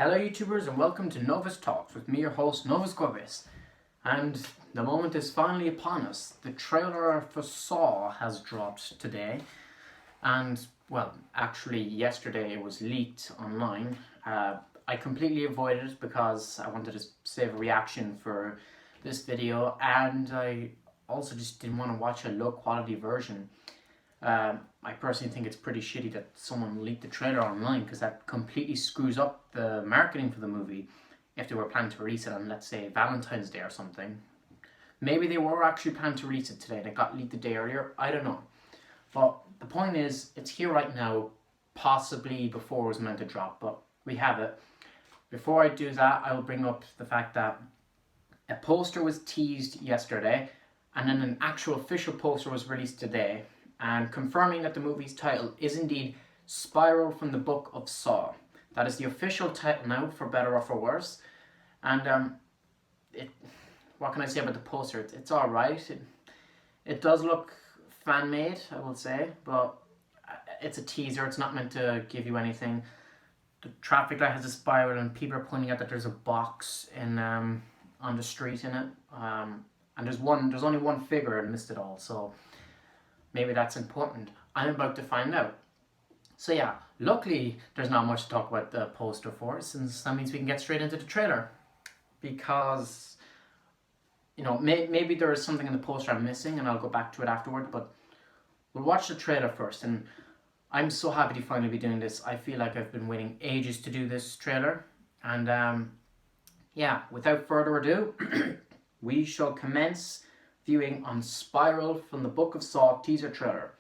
Hello YouTubers and welcome to Novus Talks with me, your host Novus Gorbis. And the moment is finally upon us. The trailer for Saw has dropped today. And, well, actually yesterday it was leaked online. I completely avoided it because I wanted to save a reaction for this video. And I also just didn't want to watch a low quality version. I personally think it's pretty shitty that someone leaked the trailer online because that completely screws up the marketing for the movie if they were planning to release it on, let's say, Valentine's Day or something. Maybe they were actually planning to release it today and it got leaked the day earlier, I don't know. But the point is, it's here right now, possibly before it was meant to drop, but we have it. Before I do that, I will bring up the fact that a poster was teased yesterday and then an actual official poster was released today, and confirming that the movie's title is indeed Spiral from the Book of Saw. That is the official title now, for better or for worse. And what can I say about the poster? It's alright. It does look fan-made, I will say, but it's a teaser. It's not meant to give you anything. The traffic light has a spiral and people are pointing out that there's a box on the street in it. And there's only one figure amidst it all, so maybe that's important. I'm about to find out. So yeah, luckily there's not much to talk about the poster for, since that means we can get straight into the trailer. Because, you know, maybe there is something in the poster I'm missing and I'll go back to it afterward, but we'll watch the trailer first. And I'm so happy to finally be doing this. I feel like I've been waiting ages to do this trailer. And yeah, without further ado, we shall commence viewing on Spiral from the Book of Saw teaser trailer.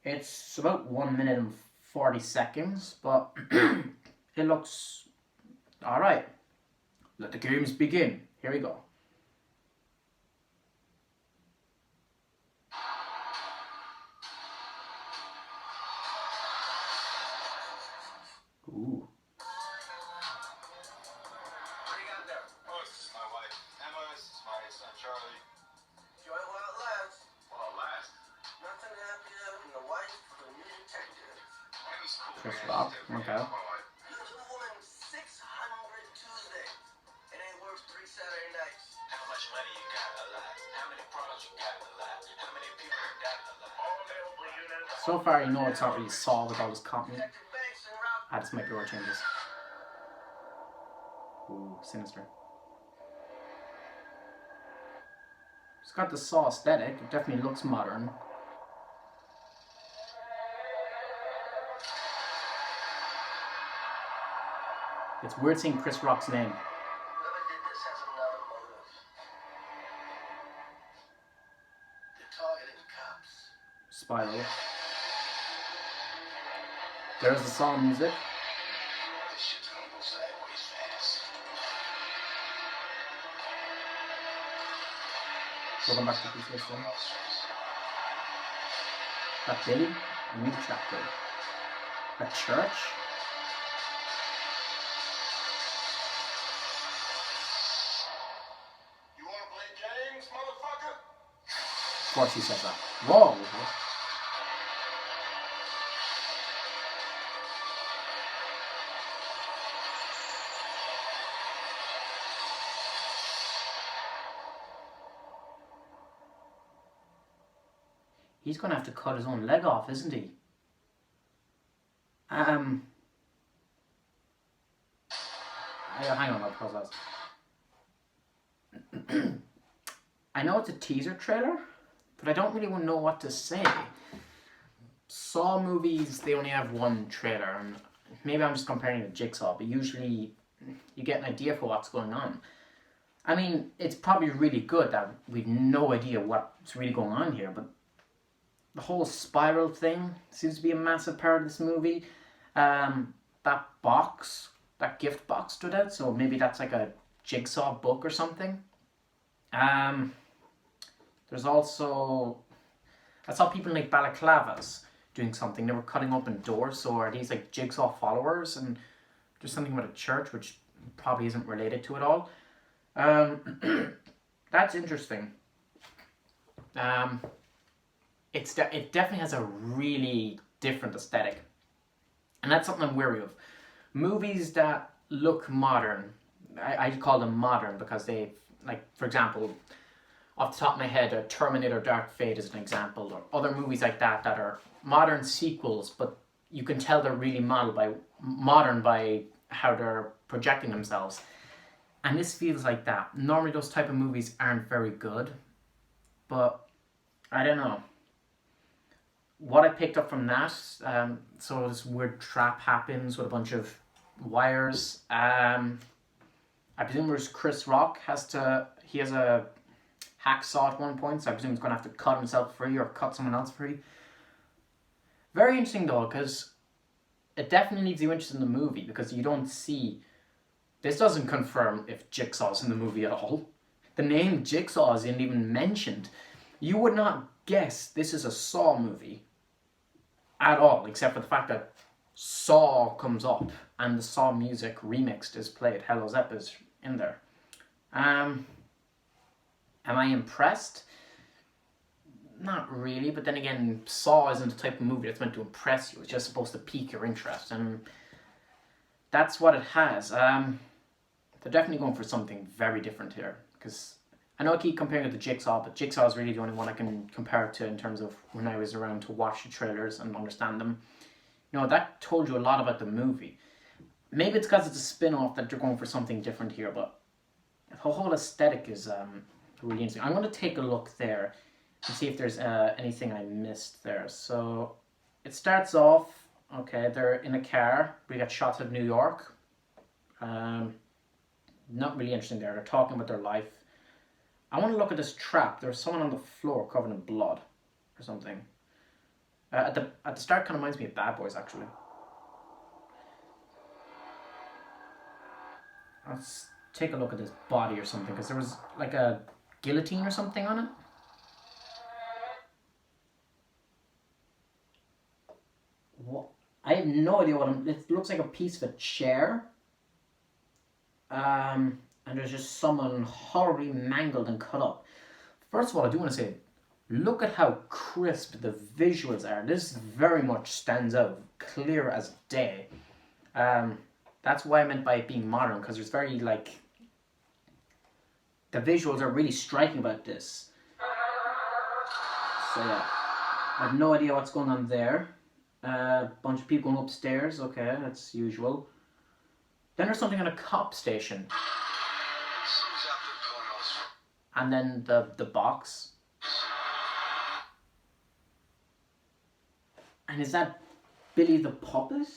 It's about 1 minute and 40 seconds, but it looks alright. Let the games begin. Here we go. Ooh. What do you got there? Oh, this is my wife Emma. This is my son Charlie. Enjoy it while it lasts. While it lasts. Nothing happier than the wife of a new detective. Emmy's cool. Chris Rock. Okay. You give a woman 600 Tuesdays. It ain't worth 3 Saturday nights. How much money you got? A lot. How many products you got? A lot. How many people you got? A lot. All available units. So far, you know it's not really Saw with all this cotton. This might be where it changes. Ooh, sinister. It's got the Saw aesthetic. It definitely looks modern. It's weird seeing Chris Rock's name. Whoever did this has another motive. They're targeting cops. Spiral. There's the Saw music. This shit's gonna go sideways fast. Welcome back to Peace Listen. That Billy? A new chapter. A church? You wanna play games, motherfucker? Of course he said that. Whoa! He's gonna have to cut his own leg off, isn't he? Hang on, I'll pause that. I know it's a teaser trailer, but I don't really know what to say. Saw movies, they only have one trailer, and maybe I'm just comparing it to Jigsaw, but usually you get an idea for what's going on. I mean, it's probably really good that we've no idea what's really going on here, but the whole spiral thing seems to be a massive part of this movie. That box, that gift box stood out, so maybe that's like a Jigsaw book or something. There's also, I saw people in like balaclavas doing something. They were cutting open doors, so are these like Jigsaw followers? And there's something about a church, which probably isn't related to it all. That's interesting. It definitely has a really different aesthetic. And that's something I'm wary of. Movies that look modern. I call them modern because they, like, for example, off the top of my head, Terminator Dark Fate is an example, or other movies like that that are modern sequels, but you can tell they're really modern by how they're projecting themselves. And this feels like that. Normally those type of movies aren't very good, but I don't know. What I picked up from that, so this weird trap happens with a bunch of wires. I presume there's Chris Rock he has a hacksaw at one point, so I presume he's going to have to cut himself free or cut someone else free. Very interesting though, because it definitely leaves you interested in the movie, because you don't see... This doesn't confirm if Jigsaw's in the movie at all. The name Jigsaw isn't even mentioned. You would not guess this is a Saw movie at all, except for the fact that Saw comes up and the Saw music remixed is played. Hello Zepp is in there. Am I impressed? Not really, but then again, Saw isn't the type of movie that's meant to impress you. It's just supposed to pique your interest, and that's what it has. They're definitely going for something very different here, because I know I keep comparing it to Jigsaw, but Jigsaw is really the only one I can compare it to in terms of when I was around to watch the trailers and understand them. You know, that told you a lot about the movie. Maybe it's because it's a spin-off that they're going for something different here, but the whole aesthetic is really interesting. I'm going to take a look there and see if there's anything I missed there. So it starts off, okay, they're in a car. We got shots of New York. Not really interesting there. They're talking about their life. I want to look at this trap. There's someone on the floor covered in blood or something. At the start, kind of reminds me of Bad Boys, actually. Let's take a look at this body or something, because there was like a guillotine or something on it. What? I have no idea it looks like a piece of a chair. And there's just someone horribly mangled and cut up. First of all, I do want to say, look at how crisp the visuals are. This very much stands out, clear as day. That's what I meant by it being modern, because there's very, like... The visuals are really striking about this. So yeah, I have no idea what's going on there. Bunch of people going upstairs, okay, that's usual. Then there's something in a cop station. And then the box. And is that Billy the Puppet?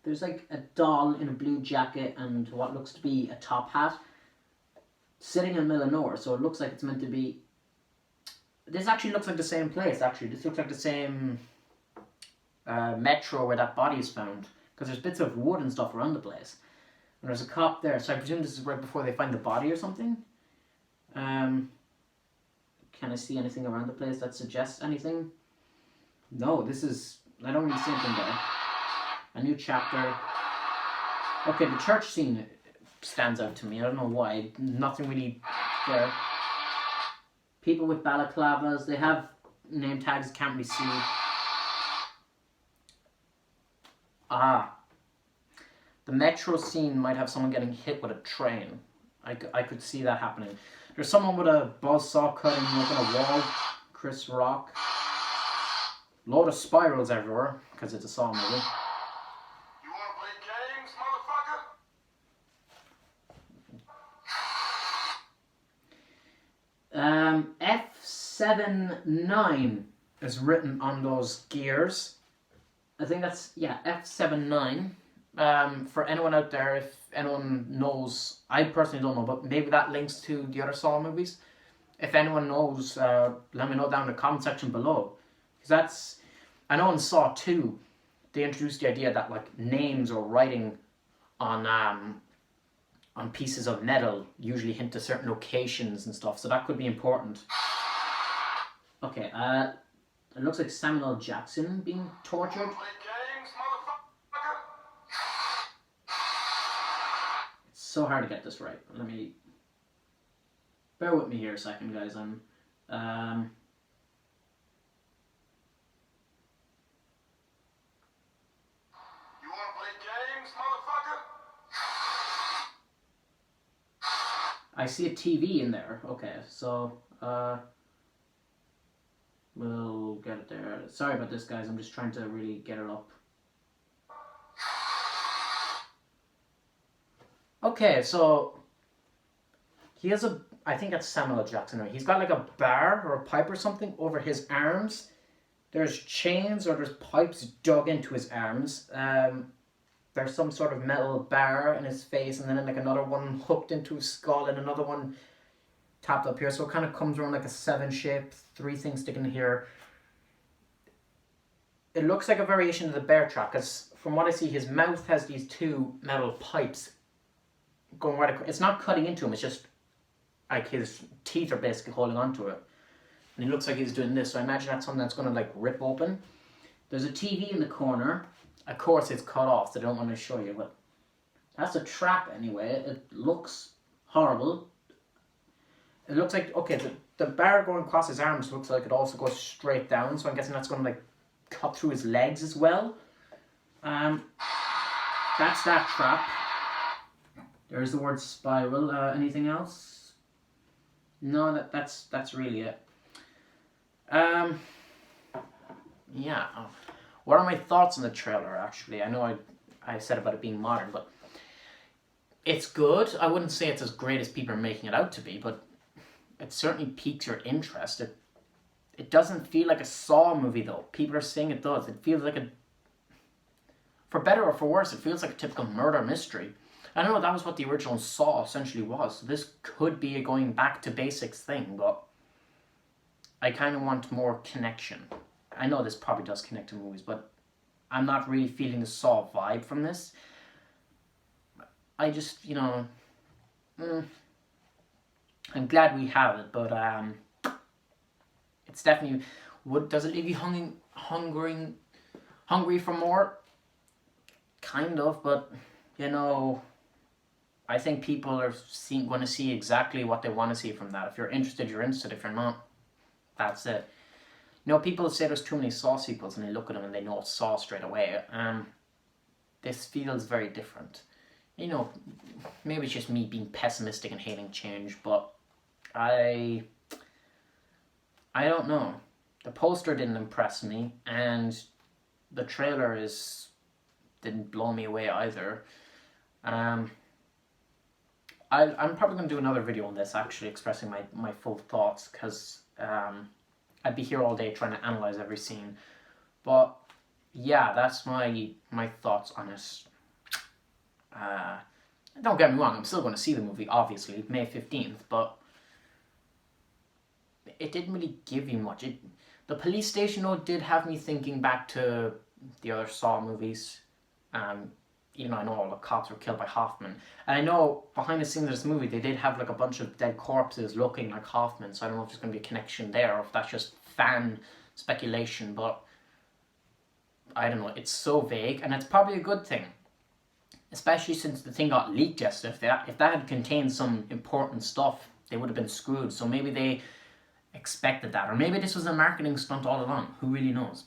There's like a doll in a blue jacket and what looks to be a top hat sitting in the middle of nowhere, so it looks like it's meant to be... This actually looks like the same place, actually. This looks like the same metro where that body is found, because there's bits of wood and stuff around the place. And there's a cop there, so I presume this is right before they find the body or something. Can I see anything around the place that suggests anything? No, this is... I don't really see anything there. A new chapter. Okay, the church scene stands out to me. I don't know why. Nothing really there. People with balaclavas. They have name tags, can't really see. Ah. The metro scene might have someone getting hit with a train. I could see that happening. There's someone with a buzzsaw cutting open a wall. Chris Rock. Load of spirals everywhere, because it's a Saw movie. You wanna play games, motherfucker? F79 is written on those gears. I think that's, yeah, F79. For anyone out there, if anyone knows, I personally don't know, but maybe that links to the other Saw movies. If anyone knows, let me know down in the comment section below. Because that's, I know in Saw 2, they introduced the idea that like names or writing on pieces of metal usually hint to certain locations and stuff, so that could be important. Okay, it looks like Samuel L. Jackson being tortured. It's so hard to get this right. Let me... Bear with me here a second, guys. I'm... I see a TV in there. Okay, so we'll get it there. Sorry about this, guys. I'm just trying to really get it up. Okay, so he has a, I think that's Samuel L. Jackson, right? He's got like a bar or a pipe or something over his arms. There's chains or there's pipes dug into his arms. There's some sort of metal bar in his face, and then like another one hooked into his skull, and another one tapped up here. So it kind of comes around like a 7 shape, 3 things sticking here. It looks like a variation of the bear trap, because from what I see, his mouth has these 2 metal pipes going right across. It's not cutting into him, it's just like his teeth are basically holding onto it. And he looks like he's doing this, so I imagine that's something that's going to like rip open. There's a TV in the corner. Of course it's cut off, so I don't want to show you, but that's a trap anyway. It looks horrible. It looks like, okay, the bar going across his arms looks like it also goes straight down, so I'm guessing that's going to like cut through his legs as well. That's that trap. There's the word spiral. Anything else? No, that's really it. Yeah. What are my thoughts on the trailer, actually? I know I said about it being modern, but it's good. I wouldn't say it's as great as people are making it out to be, but it certainly piques your interest. It doesn't feel like a Saw movie, though. People are saying it does. It feels like for better or for worse, it feels like a typical murder mystery. I know that was what the original Saw essentially was. So this could be a going back to basics thing, but I kind of want more connection. I know this probably does connect to movies, but I'm not really feeling the Saw vibe from this. I just, I'm glad we have it, but it's definitely, does it leave you hungry for more? Kind of, but I think people are going to see exactly what they want to see from that. If you're interested, you're interested. If you're not, that's it. People say there's too many Saw sequels, and they look at them and they know it's Saw straight away. This feels very different. Maybe it's just me being pessimistic and hating change, but I don't know. The poster didn't impress me, and the trailer didn't blow me away either. I'm probably going to do another video on this, actually expressing my full thoughts, because I'd be here all day trying to analyze every scene. But yeah, that's my thoughts on it. Don't get me wrong, I'm still going to see the movie, obviously, May 15th, but it didn't really give you much. The police station, though, did have me thinking back to the other Saw movies. Even though I know all the cops were killed by Hoffman. And I know behind the scenes of this movie, they did have like a bunch of dead corpses looking like Hoffman, so I don't know if there's going to be a connection there, or if that's just fan speculation, but I don't know. It's so vague, and it's probably a good thing. Especially since the thing got leaked yesterday. If that had contained some important stuff, they would have been screwed. So maybe they expected that. Or maybe this was a marketing stunt all along. Who really knows?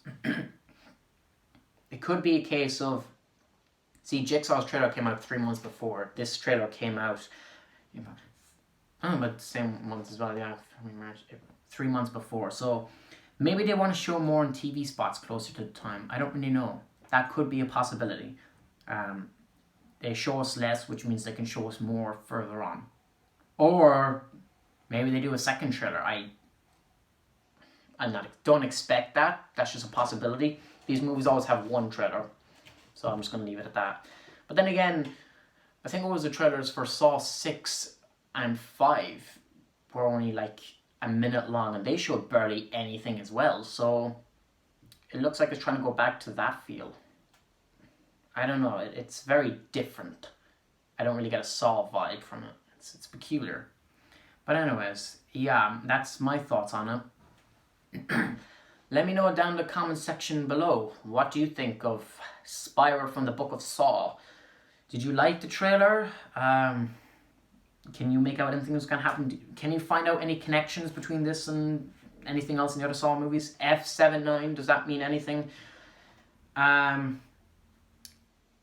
It could be a case of... See, Jigsaw's trailer came out 3 months before. This trailer came out... but the same month as well, yeah. 3 months before. So maybe they want to show more on TV spots closer to the time. I don't really know. That could be a possibility. They show us less, which means they can show us more further on. Or maybe they do a second trailer. Don't expect that. That's just a possibility. These movies always have one trailer. So I'm just going to leave it at that. But then again, I think it was the trailers for Saw 6 and 5 were only like a minute long, and they showed barely anything as well. So it looks like it's trying to go back to that feel. I don't know, it's very different. I don't really get a Saw vibe from it. It's peculiar. But anyways, yeah, that's my thoughts on it. Let me know down in the comment section below. What do you think of Spiral from the Book of Saw? Did you like the trailer? Can you make out anything that's going to happen? Can you find out any connections between this and anything else in the other Saw movies? F79, does that mean anything? And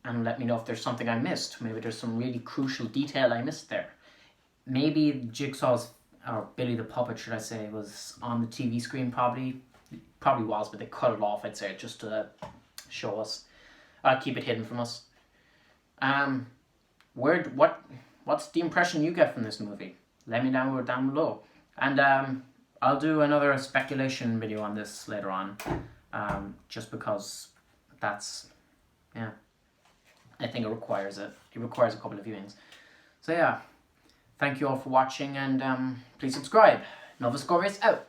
let me know if there's something I missed. Maybe there's some really crucial detail I missed there. maybe Jigsaw's, or Billy the Puppet, should I say, was on the TV screen. Probably was, but they cut it off, I'd say, just to show us, keep it hidden from us. What's the impression you get from this movie? Let me know down below. And I'll do another speculation video on this later on, just because that's, yeah, I think it requires it. It requires a couple of viewings. So yeah, thank you all for watching, and please subscribe. Novus Corvus out.